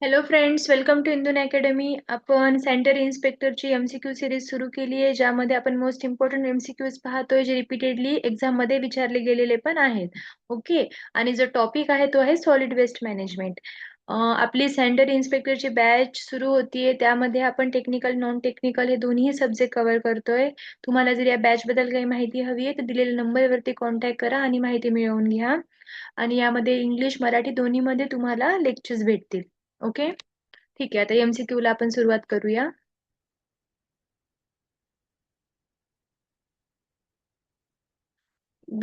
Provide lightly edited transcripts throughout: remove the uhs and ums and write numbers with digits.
Hello friends, welcome to इंदून academy. आपण center इन्स्पेक्टरची एमसीक्यू सिरीज सुरू केली आहे, ज्यामध्ये आपण मोस्ट इम्पॉर्टंट एमसीक्यूज पाहतोय, जे रिपीटेडली एक्झाम मध्ये विचारले गेलेले पण आहेत. ओके. आणि जो टॉपिक आहे तो आहे सॉलिड वेस्ट मॅनेजमेंट. आपली सेंटर इन्स्पेक्टरची बॅच सुरू होतीये, त्यामध्ये आपण टेक्निकल नॉन टेक्निकल हे दोन्ही सब्जेक्ट कव्हर करतोय. तुम्हाला जर या बॅच बद्दल काही माहिती हवी आहे तर दिलेल्या नंबरवरती कॉन्टॅक्ट करा आणि माहिती मिळवून घ्या. आणि यामध्ये इंग्लिश मराठी दोन्ही मध्ये तुम्हाला लेक्चर्स भेटतील. ओके. ठीक आहे, आता एमसीक्यू ला आपण सुरुवात करूया.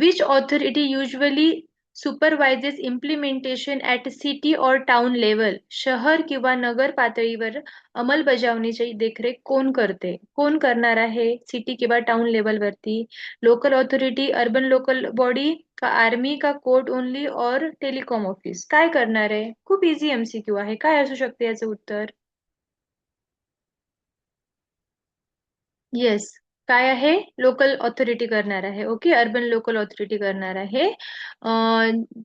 Which authority usually supervises implementation at city और टाउन लेवल? शहर किंवा नगर पातळीवर अंमलबजावणीची देखरेख कोण करते? कोण करणार आहे सिटी किंवा टाउन लेवल वरती? Local authority, urban local body, का आर्मी, का कोर्ट ओनली और टेलिकॉम ऑफिस? काय करणार आहे? खूप इझी एमसीक्यू आहे. काय असू शकते याचं उत्तर? येस. काय आहे? लोकल ऑथॉरिटी करणार आहे. ओके, अर्बन लोकल ऑथॉरिटी करणार आहे.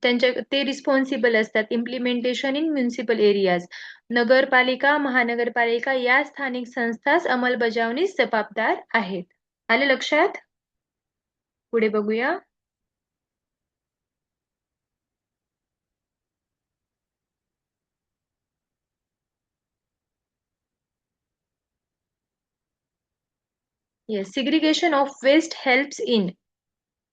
त्यांच्या ते रिस्पॉन्सिबल असतात इम्प्लिमेंटेशन इन म्युनिसिपल एरियाज. नगरपालिका, महानगरपालिका या स्थानिक संस्थाच अंमलबजावणीस जबाबदार आहेत. आले लक्षात? पुढे बघूया. Yes, segregation of waste helps in.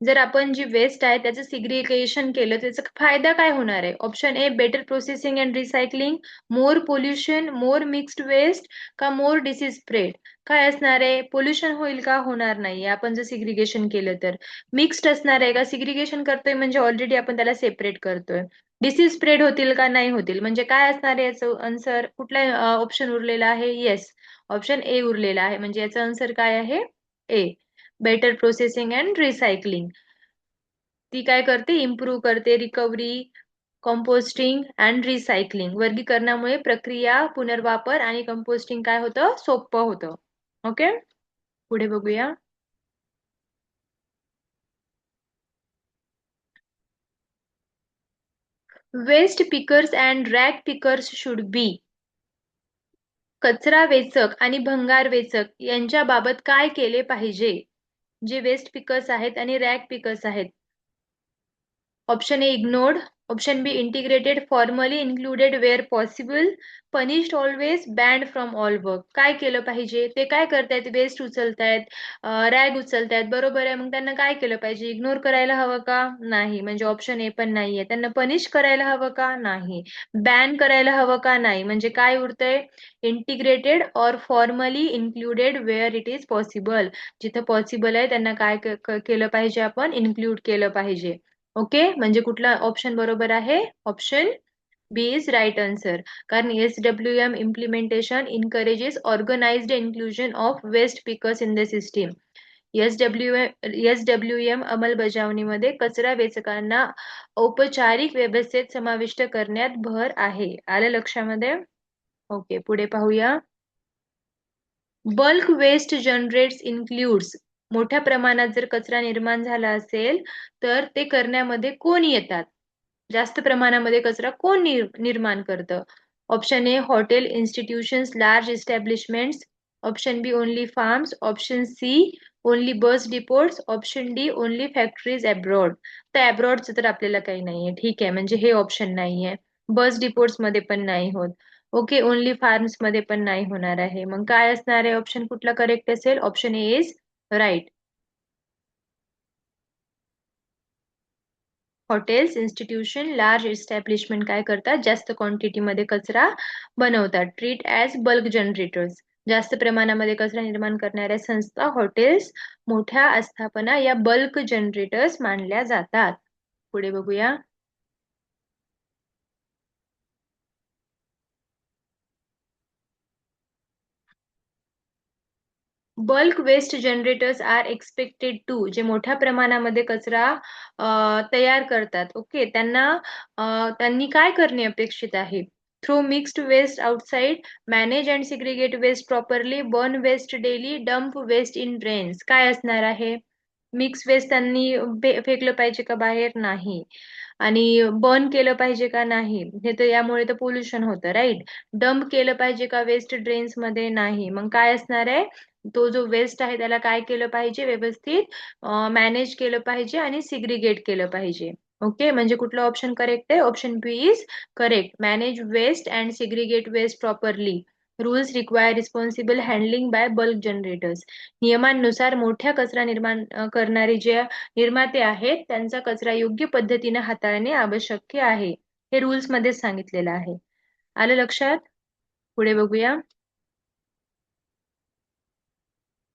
जर आपण जी वेस्ट आहे त्याचं सिग्रिगेशन केलं त्याचा फायदा काय होणार आहे? Option A, better processing and recycling, more pollution, more mixed waste, का मोर डिसीज स्प्रेड? काय असणार आहे? पोल्युशन होईल का? होणार नाही आपण जर सिग्रिगेशन केलं तर. मिक्स्ड असणार आहे का? सिग्रिगेशन करतोय म्हणजे ऑलरेडी आपण त्याला सेपरेट करतोय. डिसीज स्प्रेड होतील का? नाही होतील. म्हणजे काय असणार आहे याचं आन्सर? कुठला ऑप्शन उरलेला आहे? येस, ऑप्शन ए उरलेला आहे. म्हणजे याचं आन्सर काय आहे? ए, बेटर प्रोसेसिंग अँड रिसायकलिंग. ती काय करते? इम्प्रूव्ह करते रिकव्हरी, कंपोस्टिंग अँड रिसायकलिंग. वर्गीकरणामुळे प्रक्रिया, पुनर्वापर आणि कंपोस्टिंग काय होतं? सोपं होतं. ओके. पुढे बघूया. Waste pickers and rag pickers should be. कचरा वेचक आणि भंगार वेचक यांच्याबाबत काय केले पाहिजे? जे वेस्ट पिकर्स आहेत आणि रॅग पिकर्स आहेत. Option A, ignored. Option B, integrated, formally included where possible, punished always, banned from all work. काय केलं पाहिजे? ते काय करतायत? वेस्ट उचलतायत, रॅग उचलतायत, बरोबर आहे. मग त्यांना काय केलं पाहिजे? इग्नोर करायला हवं का? नाही. म्हणजे ऑप्शन ए पण नाहीये. त्यांना पनिश करायला हवं का? नाही. बॅन करायला हवं का? नाही. म्हणजे काय उरतंय? इंटिग्रेटेड और formally included where it is possible. जिथं पॉसिबल आहे त्यांना काय केलं पाहिजे? आपण इन्क्लूड केलं पाहिजे. ओके. म्हणजे कुठला ऑप्शन बरोबर आहे? Option B is right answer. कारण SWM implementation encourages organised inclusion of waste pickers in the system. S W M अंमलबजावणीमध्ये कचरा वेचकांना औपचारिक व्यवस्थेत समाविष्ट करण्यात भर आहे. आलं लक्षामध्ये? ओके, पुढे पाहूया. Bulk waste generates includes. मोठ्या प्रमाणात जर कचरा निर्माण झाला असेल तर ते करण्यामध्ये कोण येतात? जास्त प्रमाणामध्ये कचरा कोण निर्माण करतं? Option A, hotel, institutions, large establishments. Option B, only farms. Option C, only bus depots. Option D, only factories abroad. तर अब्रॉडचं तर आपल्याला काही नाहीये. ठीक आहे, म्हणजे हे ऑप्शन नाहीये. बस डिपोट्स मध्ये पण नाही होत. ओके, ओनली फार्म्स मध्ये पण नाही होणार आहे. मग काय असणार आहे? ऑप्शन कुठला करेक्ट असेल? Option A is right. Hotels, institution, large establishment काय करतात? जास्त क्वांटिटीमध्ये कचरा बनवतात. Treat as bulk generators. जास्त प्रमाणामध्ये कचरा निर्माण करणाऱ्या संस्था, हॉटेल्स, मोठ्या आस्थापना या बल्क जनरेटर्स मानल्या जातात. पुढे बघूया. Bulk waste generators are expected to. जे मोठ्या प्रमाणामध्ये कचरा तयार करतात, ओके, त्यांनी काय करणे अपेक्षित आहे? Throw mixed waste outside, manage and segregate waste properly, burn waste daily, dump waste in drains. काय असणार आहे? मिक्स वेस्ट त्यांनी फेकलं पाहिजे का बाहेर? नाही. आणि बर्न केलं पाहिजे का नाही, हे तर यामुळे तर पोल्युशन होतं, राईट. डंप केलं पाहिजे का वेस्ट ड्रेन्स मध्ये, नाही. मग काय असणार आहे, तो जो वेस्ट आहे त्याला काय केलं पाहिजे, व्यवस्थित मॅनेज केलं पाहिजे आणि सिग्रिगेट केलं पाहिजे. ओके, म्हणजे कुठलं ऑप्शन करेक्ट आहे, option B is correct. Manage waste and segregate waste properly. Rules require responsible handling by bulk generators. नियमांनुसार मोठ्या कचरा निर्माण करणारे जे निर्माते आहेत त्यांचा कचरा योग्य पद्धतीने हाताळणे आवश्यक आहे. हे रूल्स मध्ये सांगितलेलं आहे. आलं लक्षात? पुढे बघूया.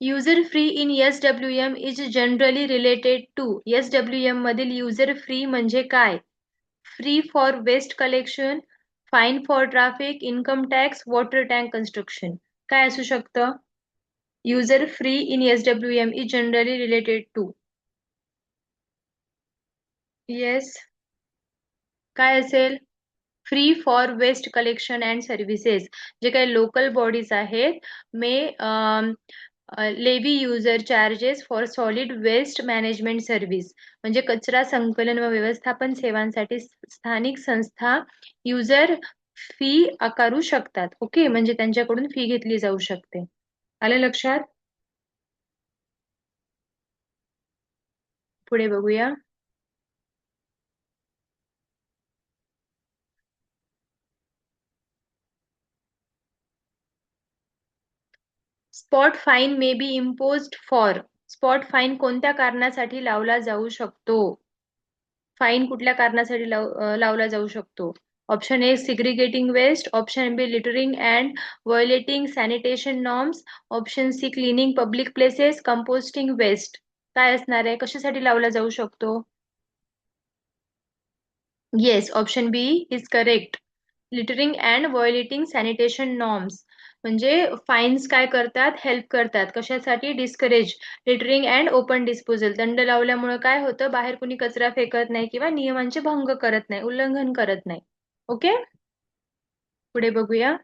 User free in SWM is generally related to. SWM मधील युजर फ्री म्हणजे काय? Free for waste collection, fine for traffic, income tax, water tank construction. काय असू शकतं? User free in SWM is generally related to. Yes, काय असेल? Free for waste collection and services. जे काही लोकल बॉडीज आहेत may levy user charges for solid waste management service. म्हणजे कचरा संकलन व व्यवस्थापन सेवांसाठी स्थानिक संस्था युजर फी आकारू शकतात. ओके, म्हणजे त्यांच्याकडून फी घेतली जाऊ शकते. आलं लक्षात? पुढे बघूया. Spot fine may be imposed for. Spot fine कोणत्या कारणासाठी लावला जाऊ शकतो? फाईन कुठल्या कारणासाठी लावला जाऊ शकतो? Option A segregating waste, option B littering and violating sanitation norms, option C cleaning public places, composting waste. काय असणार आहे, कशासाठी लावला जाऊ शकतो? Yes, option B is correct. Littering and violating sanitation norms. म्हणजे फाईन्स काय करतात, हेल्प करतात कशासाठी, discourage littering and open disposal. दंड लावल्यामुळे काय होतं, बाहेर कुणी कचरा फेकत नाही किंवा नियमांचे भंग करत नाही, उल्लंघन करत नाही. ओके, पुढे बघूया.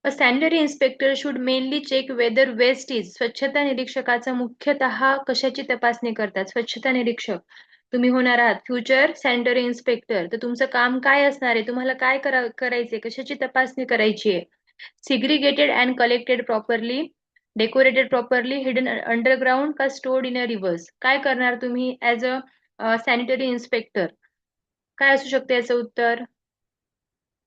A sanitary inspector should mainly check whether waste is. स्वच्छता निरीक्षकाचा मुख्यतः कशाची तपासणी करतात? स्वच्छता निरीक्षक. तुम्ही होणार आहात फ्युचर सॅनिटरी इन्स्पेक्टर, तर तुमचं काम काय असणार आहे, तुम्हाला काय करायचंय, कशाची तपासणी करायची आहे? Segregated and collected properly, decorated properly, hidden underground का स्टोर्ड इन अ रिव्हर्स. काय करणार तुम्ही ऍज अ सॅनिटरी इन्स्पेक्टर? काय असू शकते याचं उत्तर?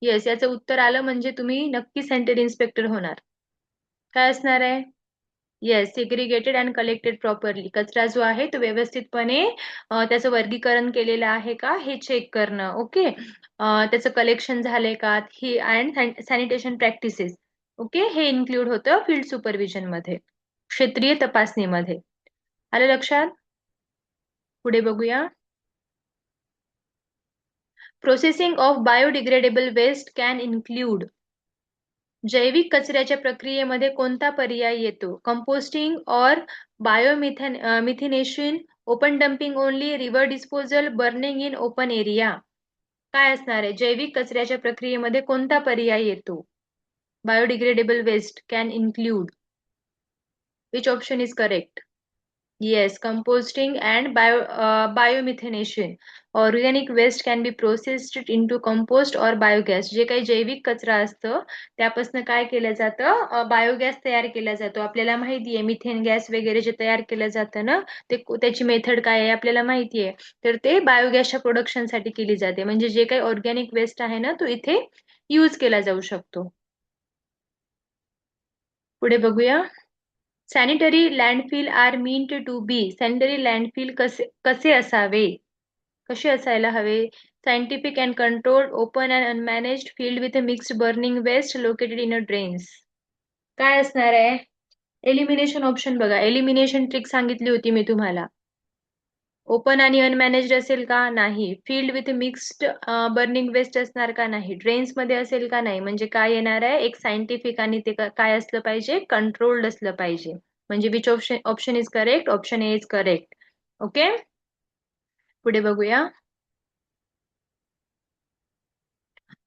येस, याचं उत्तर आलं म्हणजे तुम्ही नक्की सॅनिटरी इन्स्पेक्टर होणार. काय असणार आहे? Yes, segregated and collected properly. कचरा जो आहे तो व्यवस्थितपणे त्याचं वर्गीकरण केलेलं आहे का हे चेक करणं. ओके, त्याचं कलेक्शन झालंय का, ही अँड सॅनिटेशन प्रॅक्टिसेस. ओके, हे इन्क्लूड होतं फील्ड सुपरविजन मध्ये, क्षेत्रीय तपासणीमध्ये. आलं लक्षात? पुढे बघूया. Processing of biodegradable waste can include. जैविक कचऱ्याच्या प्रक्रियेमध्ये कोणता पर्याय येतो? कंपोस्टिंग और methanation, open dumping only, river disposal, burning in open area. काय असणार आहे, जैविक कचऱ्याच्या प्रक्रियेमध्ये कोणता पर्याय येतो? Biodegradable waste can include. Which option is correct? Yes, composting and biomethanation. Organic waste can be processed into compost or biogas. जे काही जैविक कचरा असतं त्यापासून काय केलं जातं, बायोगॅस तयार केला जातो. आपल्याला माहिती आहे मिथेन गॅस वगैरे जे तयार केलं जातं ना, ते त्याची मेथड काय आहे आपल्याला माहिती आहे. तर ते बायोगॅसच्या प्रोडक्शनसाठी केली जाते. म्हणजे जे काही ऑर्गॅनिक वेस्ट आहे ना तो इथे यूज केला जाऊ शकतो. पुढे बघूया. Sanitary landfill are meant to be. Sanitary landfill कसे असावे, कसे असायला हवे? Scientific and controlled, open and unmanaged, field with mixed burning waste, located in a drains. काय असणार आहे? एलिमिनेशन ऑप्शन बघा, एलिमिनेशन ट्रिक सांगितली होती मी तुम्हाला. ओपन आणि अनमॅनेज्ड असेल का? नाही. Filled with mixed burning waste असणार का? नाही. ड्रेन्स मध्ये असेल का? नाही. म्हणजे काय येणार आहे, एक सायंटिफिक आणि ते काय असलं पाहिजे, कंट्रोल्ड असलं पाहिजे. म्हणजे which option option is correct? Option A is correct. Okay, पुढे बघूया.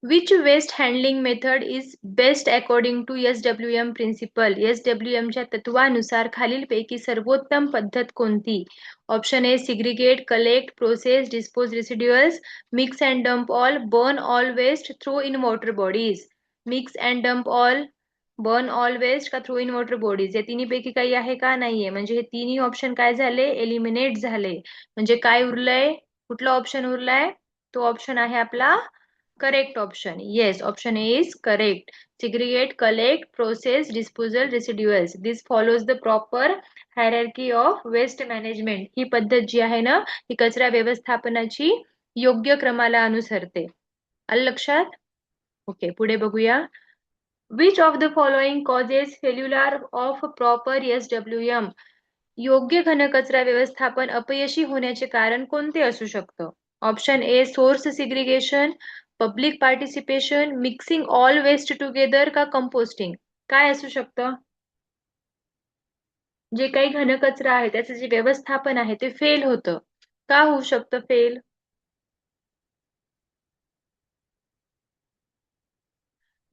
Which waste handling method is best according to SWM principle? SWM च्या तत्वानुसार खालीलपैकी सर्वोत्तम पद्धत कोणती? Option A segregate, collect, process, dispose residuals, mix and dump all, burn all waste, throw in water bodies. Mix and dump all, burn all waste का throw in water bodies, या तिन्ही पैकी काही आहे का? नाहीये. म्हणजे हे तिन्ही ऑप्शन काय झाले? एलिमिनेट झाले. म्हणजे काय उरलंय? कुठला ऑप्शन उरलाय? तो ऑप्शन आहे आपला correct option. Yes, option A is correct. Segregate, collect, process, disposal, residuals. This follows the proper hierarchy of waste management. ही पद्धत जी आहे ना, ही कचरा व्यवस्थापनाची योग्य क्रमाला अनुसरते. आलं लक्षात? ओके, पुढे बघूया. Which of the following causes failure of proper SWM? योग्य घनकचरा व्यवस्थापन अपयशी होण्याचे कारण कोणते असू शकतं? Option A source segregation, public participation, mixing all waste together का कंपोस्टिंग. काय असू शकतं? जे काही घनकचरा आहे त्याचं जे व्यवस्थापन आहे ते फेल होतं. का होऊ शकतं फेल?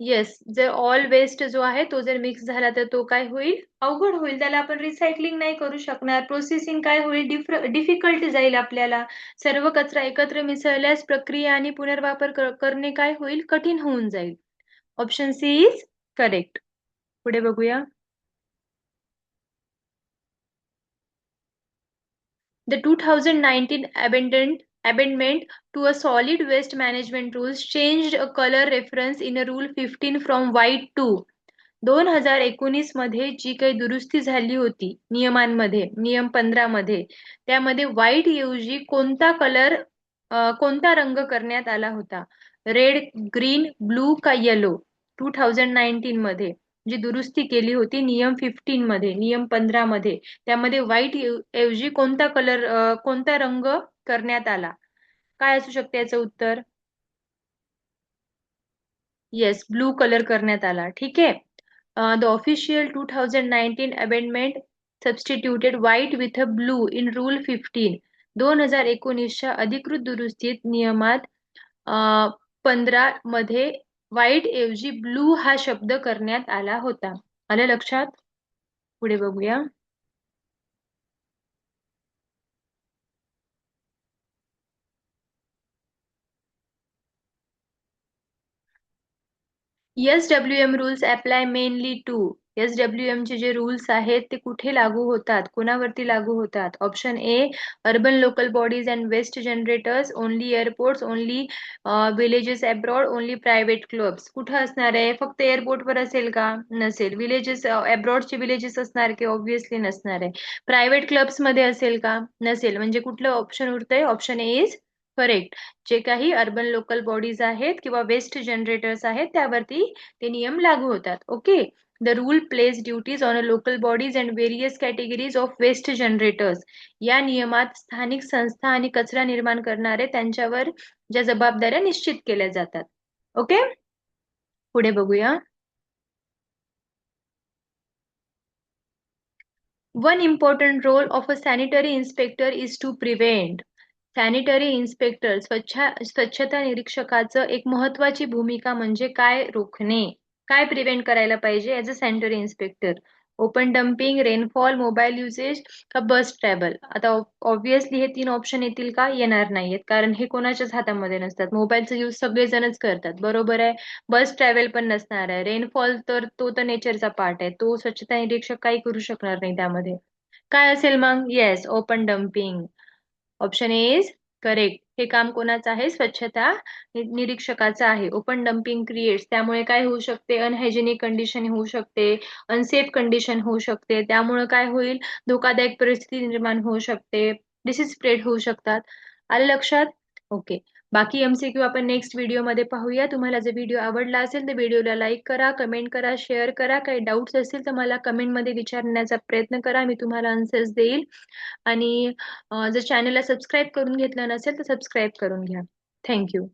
येस, जर ऑल वेस्ट जो आहे तो जर मिक्स झाला तर तो काय होईल? अवघड होईल. त्याला आपण रिसायकलिंग नाही करू शकणार. प्रोसेसिंग काय होईल? डिफिकल्ट जाईल आपल्याला. सर्व कचरा एकत्र मिसळल्यास प्रक्रिया आणि पुनर्वापर करणे काय होईल? कठीण होऊन जाईल. Option C is correct. पुढे बघूया. The 2019 amendment to a solid waste management rules changed a color reference in a rule 15 from white to. 2019 मध्ये जी काही दुरुस्ती झाली होती नियमांमध्ये, नियम 15 मध्ये, त्यामध्ये व्हाईट ऐवजी कोणता रंग करण्यात आला होता? रेड, ग्रीन, ब्लू का येलो? 2019 मध्ये जी दुरुस्ती केली होती नियम 15 मध्ये, नियम 15 मध्ये, त्यामध्ये व्हाईट ऐवजी कोणता रंग करण्यात आला? काय असू शकते याचं उत्तर? येस, ब्लू कलर करण्यात आला. ठीक आहे. The official 2019 amendment substituted white with a blue in Rule 15. 2019च्या अधिकृत दुरुस्तीत नियमात 15 मध्ये व्हाईट ऐवजी ब्लू हा शब्द करण्यात आला होता. आलं लक्षात? पुढे बघूया. SWM rules apply mainly to. SWM चे जे रूल्स आहेत ते कुठे लागू होतात? कोणावरती लागू होतात? Option A urban local bodies and waste generators, only airports, only villages abroad, only private clubs. कुठं असणार आहे? फक्त एअरपोर्टवर असेल का? नसेल. विलेजेस अब्रॉडचे विलेजेस असणार की? ऑब्व्हियसली नसणार आहे. प्रायव्हेट क्लब्स मध्ये असेल का? नसेल. म्हणजे कुठलं ऑप्शन उरतंय? Option A is correct. जे काही अर्बन लोकल बॉडीज आहेत किंवा वेस्ट जनरेटर्स आहेत त्यावरती ते नियम लागू होतात. Okay. The rule places duties on a local bodies and various categories of waste generators. या नियमात स्थानिक संस्था आणि कचरा निर्माण करणारे त्यांच्यावर ज्या जबाबदाऱ्या निश्चित केल्या जातात. ओके, पुढे बघूया. One important role of a sanitary inspector is to prevent. Sanitary inspector स्वच्छता निरीक्षकाचं एक महत्वाची भूमिका म्हणजे काय? रोखणे. काय प्रिव्हेंट करायला पाहिजे as a sanitary inspector? Open dumping, rainfall, mobile usage का बस ट्रॅव्हल? आता ऑब्व्हियसली हे 3 ऑप्शन येतील का? येणार नाहीयेत, कारण हे कोणाच्याच हातामध्ये नसतात. मोबाईलचा यूज सगळेजणच करतात, बरोबर आहे. बस ट्रॅव्हल पण नसणार आहे. रेनफॉल तर तो तर नेचरचा पार्ट आहे, तो स्वच्छता निरीक्षक काही करू शकणार नाही त्यामध्ये. काय असेल मग? Yes, open dumping. Option A is correct. हे काम कोणाचं आहे? स्वच्छता निरीक्षकाचं आहे. ओपन डम्पिंग क्रिएट्स, त्यामुळे काय होऊ शकते? अनहायजेनिक कंडिशन होऊ शकते, अनसेफ कंडिशन होऊ शकते. त्यामुळे काय होईल? धोकादायक परिस्थिती निर्माण होऊ शकते, डिसीज स्प्रेड होऊ शकतात. आलं लक्षात? ओके. बाकी MCQ आपण नेक्स्ट व्हिडिओमध्ये पाहूया. तुम्हाला जर व्हिडिओ आवडला असेल तर व्हिडिओला लाईक करा, कमेंट करा, शेअर करा. काही डाऊट्स असतील तर मला कमेंटमध्ये विचारण्याचा प्रयत्न करा, मी तुम्हाला आन्सर्स देईल. आणि जर चॅनलला सबस्क्राईब करून घेतलं नसेल तर सबस्क्राईब करून घ्या. थँक्यू.